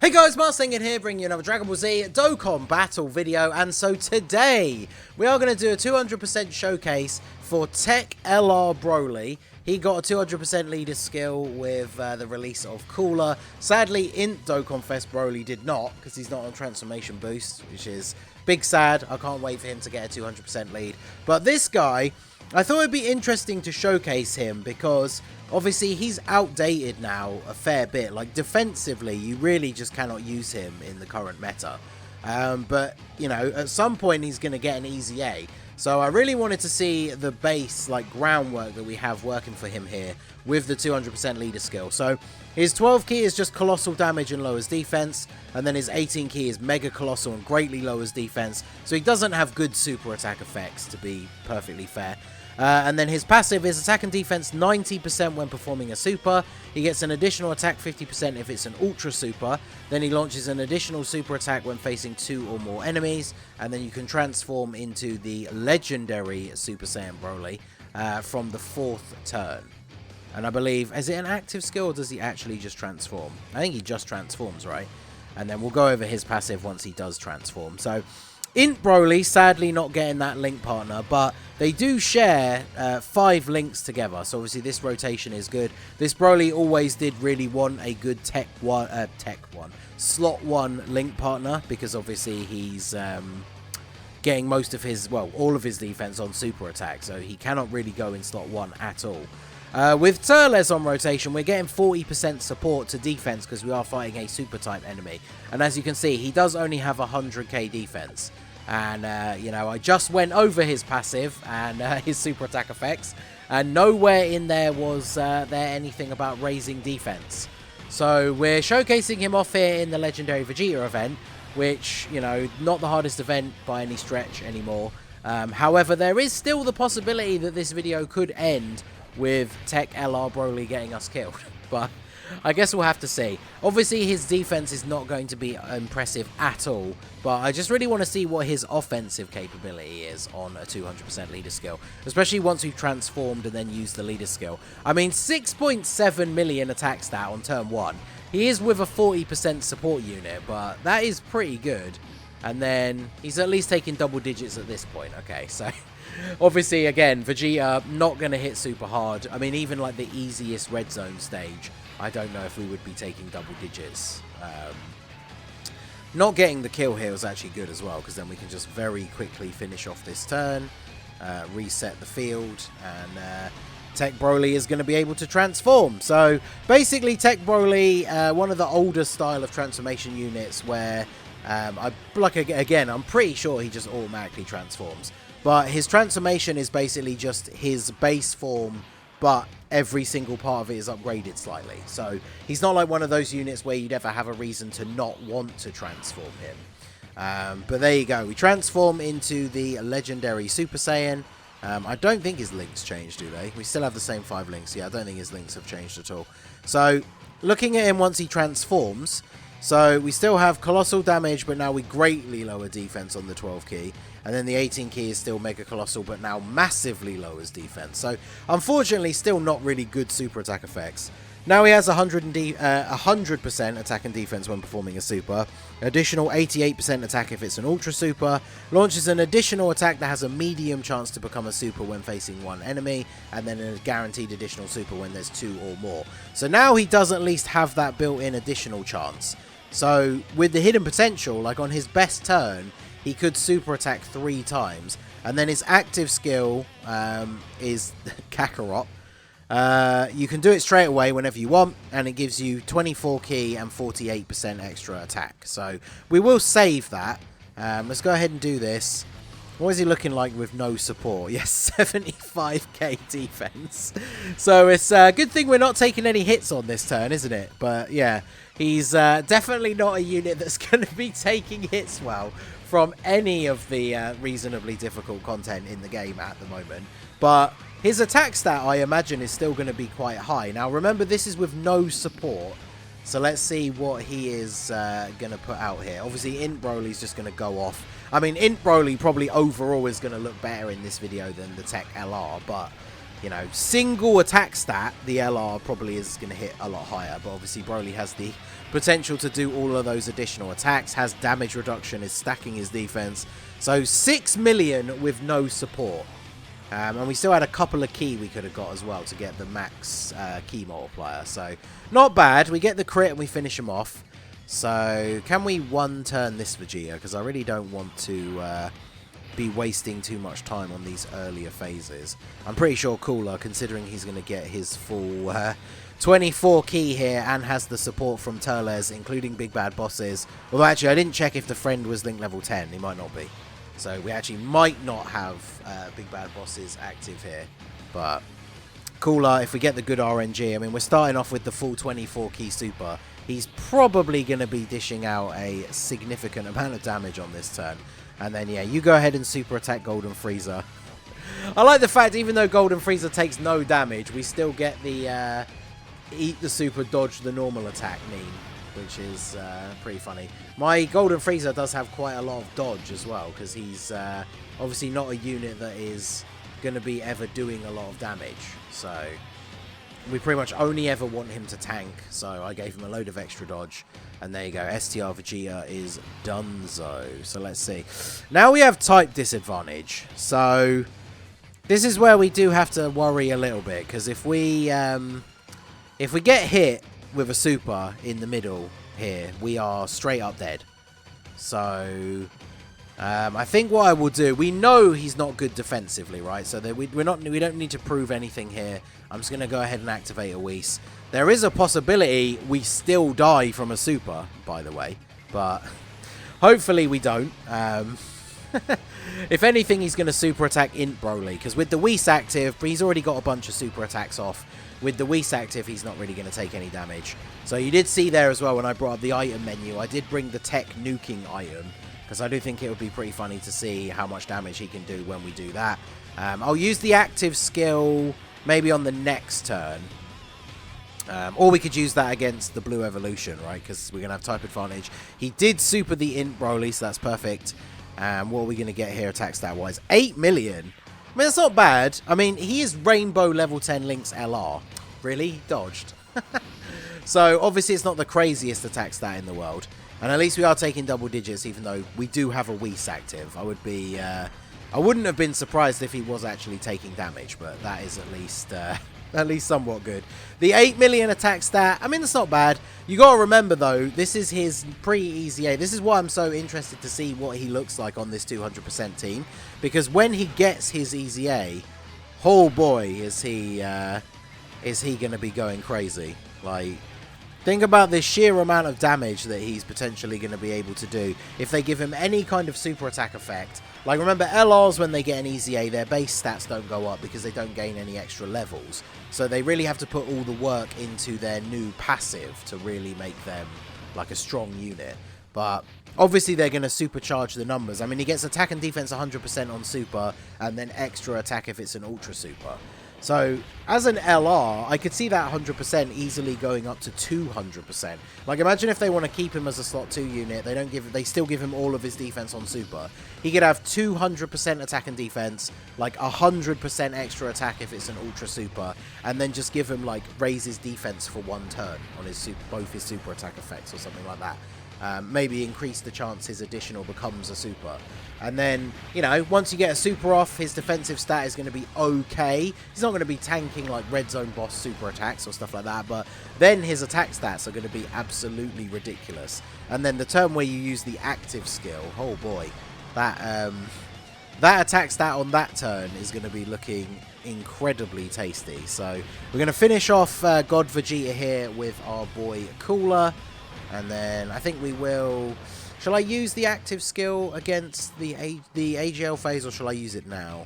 Hey guys, Marstingen here, bringing you another Dragon Ball Z Dokkan battle video, and so today we are going to do a 200% showcase for TEQ LR BROLY. He got a 200% leader skill with the release of Cooler. Sadly, in Dokkan Fest, BROLY did not, because he's not on Transformation Boost, which is big sad. I can't wait for him to get a 200% lead. But this guy, I thought it'd be interesting to showcase him because obviously he's outdated now a fair bit. Like defensively, you really just cannot use him in the current meta. But, you know, at some point he's going to get an EZA. So I really wanted to see the base, like, groundwork that we have working for him here with the 200% leader skill. So his 12 key is just colossal damage and lowers defense, and then his 18 key is mega colossal and greatly lowers defense. So he doesn't have good super attack effects, to be perfectly fair. And then his passive is attack and defense 90% when performing a super. He gets an additional attack 50% if it's an ultra super. Then he launches an additional super attack when facing 2 or more enemies. And then you can transform into the legendary Super Saiyan Broly from the 4th turn. And I believe, is it an active skill or does he actually just transform? I think he just transforms, right? And then we'll go over his passive once he does transform. So Int Broly, sadly not getting that link partner, but they do share 5 links together, so obviously this rotation is good. This Broly always did really want a good slot 1 link partner, because obviously he's getting most of his, well, all of his defense on super attack, so he cannot really go in slot 1 at all. With Turles on rotation, we're getting 40% support to defense because we are fighting a super type enemy. And as you can see, he does only have 100k defense. And, you know, I just went over his passive and his super attack effects. And nowhere in there was there anything about raising defense. So we're showcasing him off here in the Legendary Vegeta event, which, you know, not the hardest event by any stretch anymore. However, there is still the possibility that this video could end with TEQ LR BROLY getting us killed, but I guess we'll have to see. Obviously his defense is not going to be impressive at all, but I just really want to see what his offensive capability is on a 200% leader skill, especially once we've transformed and then used the leader skill. I mean, 6.7 million attack stat on turn 1. He is with a 40% support unit, but that is pretty good. And then he's at least taking double digits at this point. Okay, so obviously, again, Vegeta not going to hit super hard. I mean, even like the easiest red zone stage, I don't know if we would be taking double digits. Not getting the kill here was actually good as well, because then we can just very quickly finish off this turn, reset the field, and TEQ BROLY is going to be able to transform. So basically, TEQ BROLY, one of the older style of transformation units where again, I'm pretty sure he just automatically transforms. But his transformation is basically just his base form, but every single part of it is upgraded slightly. So he's not like one of those units where you'd ever have a reason to not want to transform him. But there you go. We transform into the legendary Super Saiyan. I don't think his links changed, do they? We still have the same 5 links. Yeah, I don't think his links have changed at all. So looking at him once he transforms, so we still have colossal damage, but now we greatly lower defense on the 12 key. And then the 18 key is still mega colossal, but now massively lowers defense. So unfortunately, still not really good super attack effects. Now he has 100% attack and defense when performing a super. Additional 88% attack if it's an ultra super. Launches an additional attack that has a medium chance to become a super when facing 1 enemy. And then a guaranteed additional super when there's 2 or more. So now he does at least have that built-in additional chance. So with the hidden potential, like on his best turn, he could super attack 3 times. And then his active skill is Kakarot. You can do it straight away whenever you want, and it gives you 24 key and 48% extra attack. So we will save that. Let's go ahead and do this. What is he looking like with no support? Yes, 75k defense. So it's a good thing we're not taking any hits on this turn, isn't it? But yeah, he's definitely not a unit that's going to be taking hits well from any of the reasonably difficult content in the game at the moment. But his attack stat, I imagine, is still going to be quite high. Now, remember, this is with no support. So let's see what he is going to put out here. Obviously, Int Broly is just going to go off. I mean, Int Broly probably overall is going to look better in this video than the TEQ LR. But you know, single attack stat, the LR probably is going to hit a lot higher. But obviously BROLY has the potential to do all of those additional attacks, has damage reduction, is stacking his defense. So 6 million with no support. And we still had a couple of key we could have got as well to get the max key multiplier. So not bad. We get the crit and we finish him off. So can we one turn this Vegeta? Because I really don't want to be wasting too much time on these earlier phases. I'm pretty sure Cooler, considering he's going to get his full 24 key here and has the support from Turles, including Big Bad Bosses. Well, actually, I didn't check if the friend was link level 10. He might not be. So we actually might not have Big Bad Bosses active here. But Cooler, if we get the good RNG, I mean, we're starting off with the full 24 key super. He's probably going to be dishing out a significant amount of damage on this turn. And then, yeah, you go ahead and super attack Golden Frieza. I like the fact, even though Golden Frieza takes no damage, we still get the eat the super, dodge the normal attack meme, which is pretty funny. My Golden Frieza does have quite a lot of dodge as well, because he's obviously not a unit that is going to be ever doing a lot of damage. So we pretty much only ever want him to tank, so I gave him a load of extra dodge. And there you go, STR Vegeta is donezo. So let's see. Now we have type disadvantage. So this is where we do have to worry a little bit, because if we get hit with a super in the middle here, we are straight up dead. So I think what I will do, we know he's not good defensively, right? So that we don't need to prove anything here. I'm just going to go ahead and activate a Whis. There is a possibility we still die from a super, by the way, but hopefully we don't. If anything, he's going to super attack Int BROLY, because with the Whis active, but he's already got a bunch of super attacks off. With the Whis active, he's not really going to take any damage. So you did see there as well when I brought up the item menu, I did bring the TEQ nuking item, because I do think it would be pretty funny to see how much damage he can do when we do that. I'll use the active skill maybe on the next turn. Or we could use that against the blue evolution, right? Because we're going to have type advantage. He did super the Int BROLY, so that's perfect. What are we going to get here attack stat-wise? 8 million. I mean, that's not bad. I mean, he is Rainbow level 10 Link's LR. Really? He dodged. So, obviously, it's not the craziest attack stat in the world. And at least we are taking double digits, even though we do have a Whis active. I wouldn't have been surprised if he was actually taking damage, but that is at least somewhat good. The 8 million attack stat, I mean, it's not bad. You got to remember, though, this is his pre-EZA. This is why I'm so interested to see what he looks like on this 200% team. Because when he gets his EZA, oh boy, is he going to be going crazy. Like, think about the sheer amount of damage that he's potentially going to be able to do if they give him any kind of super attack effect. Like, remember, LRs, when they get an EZA, their base stats don't go up because they don't gain any extra levels. So they really have to put all the work into their new passive to really make them, like, a strong unit. But obviously they're going to supercharge the numbers. I mean, he gets attack and defense 100% on super, and then extra attack if it's an ultra super. So, as an LR, I could see that 100% easily going up to 200%. Like, imagine if they want to keep him as a slot 2 unit, they still give him all of his defense on super. He could have 200% attack and defense, like 100% extra attack if it's an ultra super, and then just give him, like, raise his defense for 1 turn on his both his super attack effects or something like that. Maybe increase the chance his additional becomes a super. And then, you know, once you get a super off, his defensive stat is going to be okay. He's not going to be tanking like red zone boss super attacks or stuff like that, but then his attack stats are going to be absolutely ridiculous. And then the turn where you use the active skill, oh boy, that attack stat on that turn is going to be looking incredibly tasty. So we're going to finish off God Vegeta here with our boy Cooler. And then I think we will... Shall I use the active skill against the AGL phase, or shall I use it now?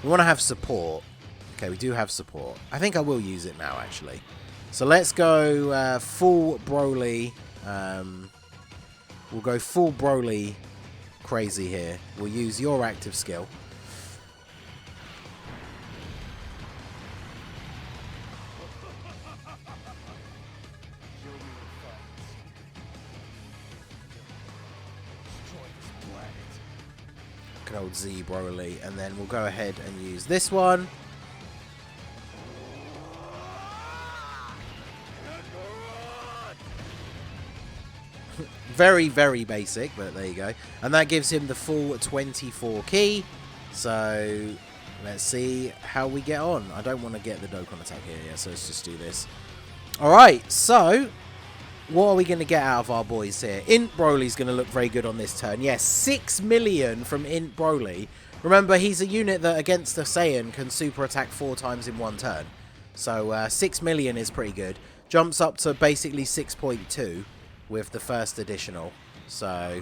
We want to have support. Okay, we do have support. I think I will use it now, actually. So let's go full BROLY. We'll go full BROLY crazy here. We'll use your active skill. Old Z BROLY, and then we'll go ahead and use this one. Very, very basic, but there you go. And that gives him the full 24 key. So let's see how we get on. I don't want to get the Dokkan attack here, yeah, so let's just do this. Alright, so what are we going to get out of our boys here? Int Broly's going to look very good on this turn. Yes, 6 million from Int Broly. Remember, he's a unit that against the Saiyan can super attack 4 times in one turn. So 6 million is pretty good. Jumps up to basically 6.2 with the first additional. So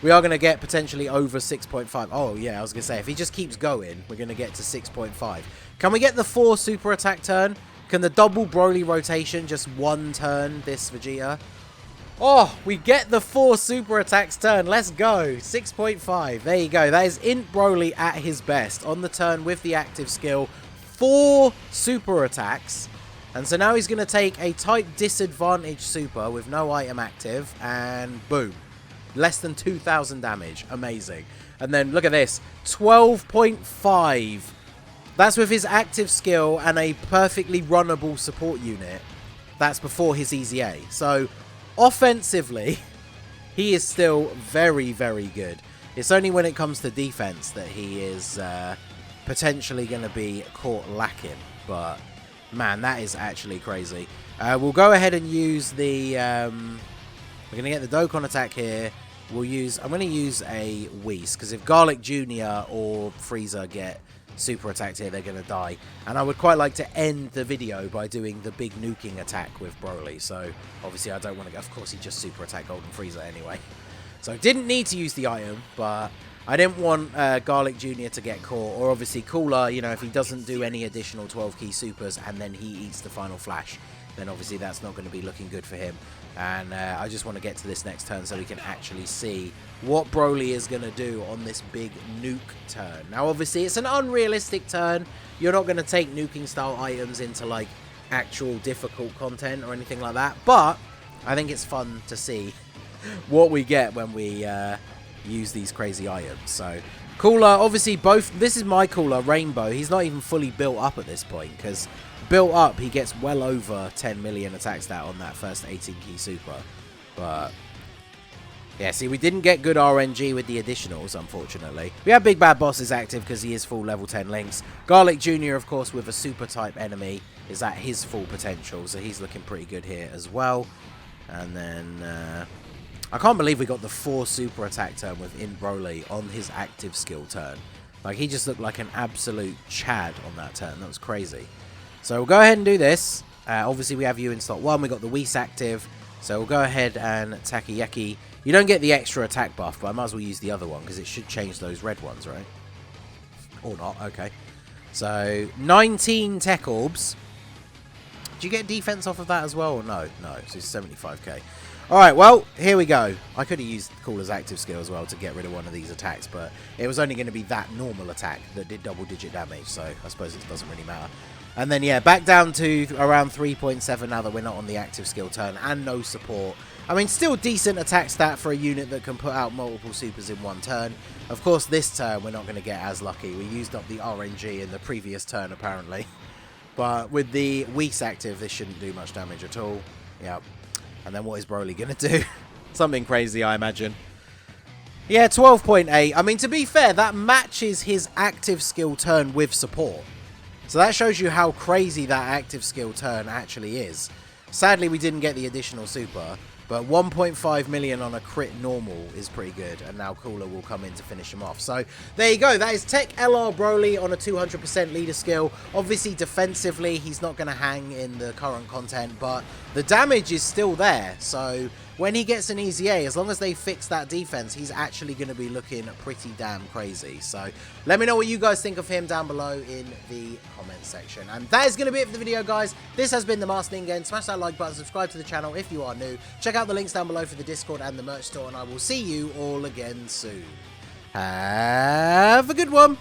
we are going to get potentially over 6.5. Oh, yeah, I was going to say, if he just keeps going, we're going to get to 6.5. Can we get the 4 super attack turn? Can the double Broly rotation just one turn this Vegeta? Oh, we get the 4 super attacks turn. Let's go. 6.5. There you go. That is Int Broly at his best. On the turn with the active skill. 4 super attacks. And so now he's going to take a type disadvantage super with no item active. And boom. Less than 2,000 damage. Amazing. And then look at this. 12.5. That's with his active skill and a perfectly runnable support unit. That's before his EZA. So, offensively, he is still very, very good. It's only when it comes to defense that he is potentially going to be caught lacking. But, man, that is actually crazy. We'll go ahead and use the... we're going to get the Dokkan attack here. I'm going to use a Whis, because if Garlic Jr. or Frieza get super attacked here, they're going to die. And I would quite like to end the video by doing the big nuking attack with Broly. So, obviously, I don't want to go... Of course, he just super attacked Golden Frieza anyway. So, didn't need to use the item, but I didn't want Garlic Jr. to get caught. Or, obviously, Cooler, you know, if he doesn't do any additional 12 key supers and then he eats the final flash, then obviously that's not going to be looking good for him. And I just want to get to this next turn so we can actually see what Broly is going to do on this big nuke turn. Now, obviously, it's an unrealistic turn. You're not going to take nuking style items into, like, actual difficult content or anything like that. But I think it's fun to see what we get when we use these crazy items. So, Cooler, obviously, both... This is my Cooler, Rainbow. He's not even fully built up at this point, because built up, he gets well over 10 million attack stat on that first 18 key super. But yeah, see, we didn't get good RNG with the additionals, unfortunately. We have Big Bad Bosses active because he is full level 10 links. Garlic Jr., of course, with a super type enemy, is at his full potential, so he's looking pretty good here as well. And then I can't believe we got the 4 super attack turn with Int Broly on his active skill turn. Like, he just looked like an absolute Chad on that turn. That was crazy. So we'll go ahead and do this. Obviously, we have you in slot 1. We got the Whis active. So we'll go ahead and Takoyaki. You don't get the extra attack buff, but I might as well use the other one because it should change those red ones, right? Or not. Okay. So 19 tech orbs. Do you get defense off of that as well? Or no? No. So it's 75k. Alright, well, here we go. I could have used Cooler's active skill as well to get rid of one of these attacks, but it was only going to be that normal attack that did double-digit damage, so I suppose it doesn't really matter. And then, yeah, back down to around 3.7 now that we're not on the active skill turn and no support. I mean, still decent attack stat for a unit that can put out multiple supers in one turn. Of course, this turn we're not going to get as lucky. We used up the RNG in the previous turn, apparently. But with the Whis active, this shouldn't do much damage at all. Yep. And then what is Broly going to do? Something crazy, I imagine. Yeah, 12.8. I mean, to be fair, that matches his active skill turn with support. So that shows you how crazy that active skill turn actually is. Sadly, we didn't get the additional super, but 1.5 million on a crit normal is pretty good, and now Cooler will come in to finish him off. So there you go. That is TEQ LR Broly on a 200% leader skill. Obviously, defensively, he's not going to hang in the current content, but the damage is still there. So when he gets an EZA, as long as they fix that defense, he's actually going to be looking pretty damn crazy. So let me know what you guys think of him down below in the comments section. And that is going to be it for the video, guys. This has been the Master Ningen. Smash that like button, subscribe to the channel if you are new. Check out the links down below for the Discord and the merch store, and I will see you all again soon. Have a good one.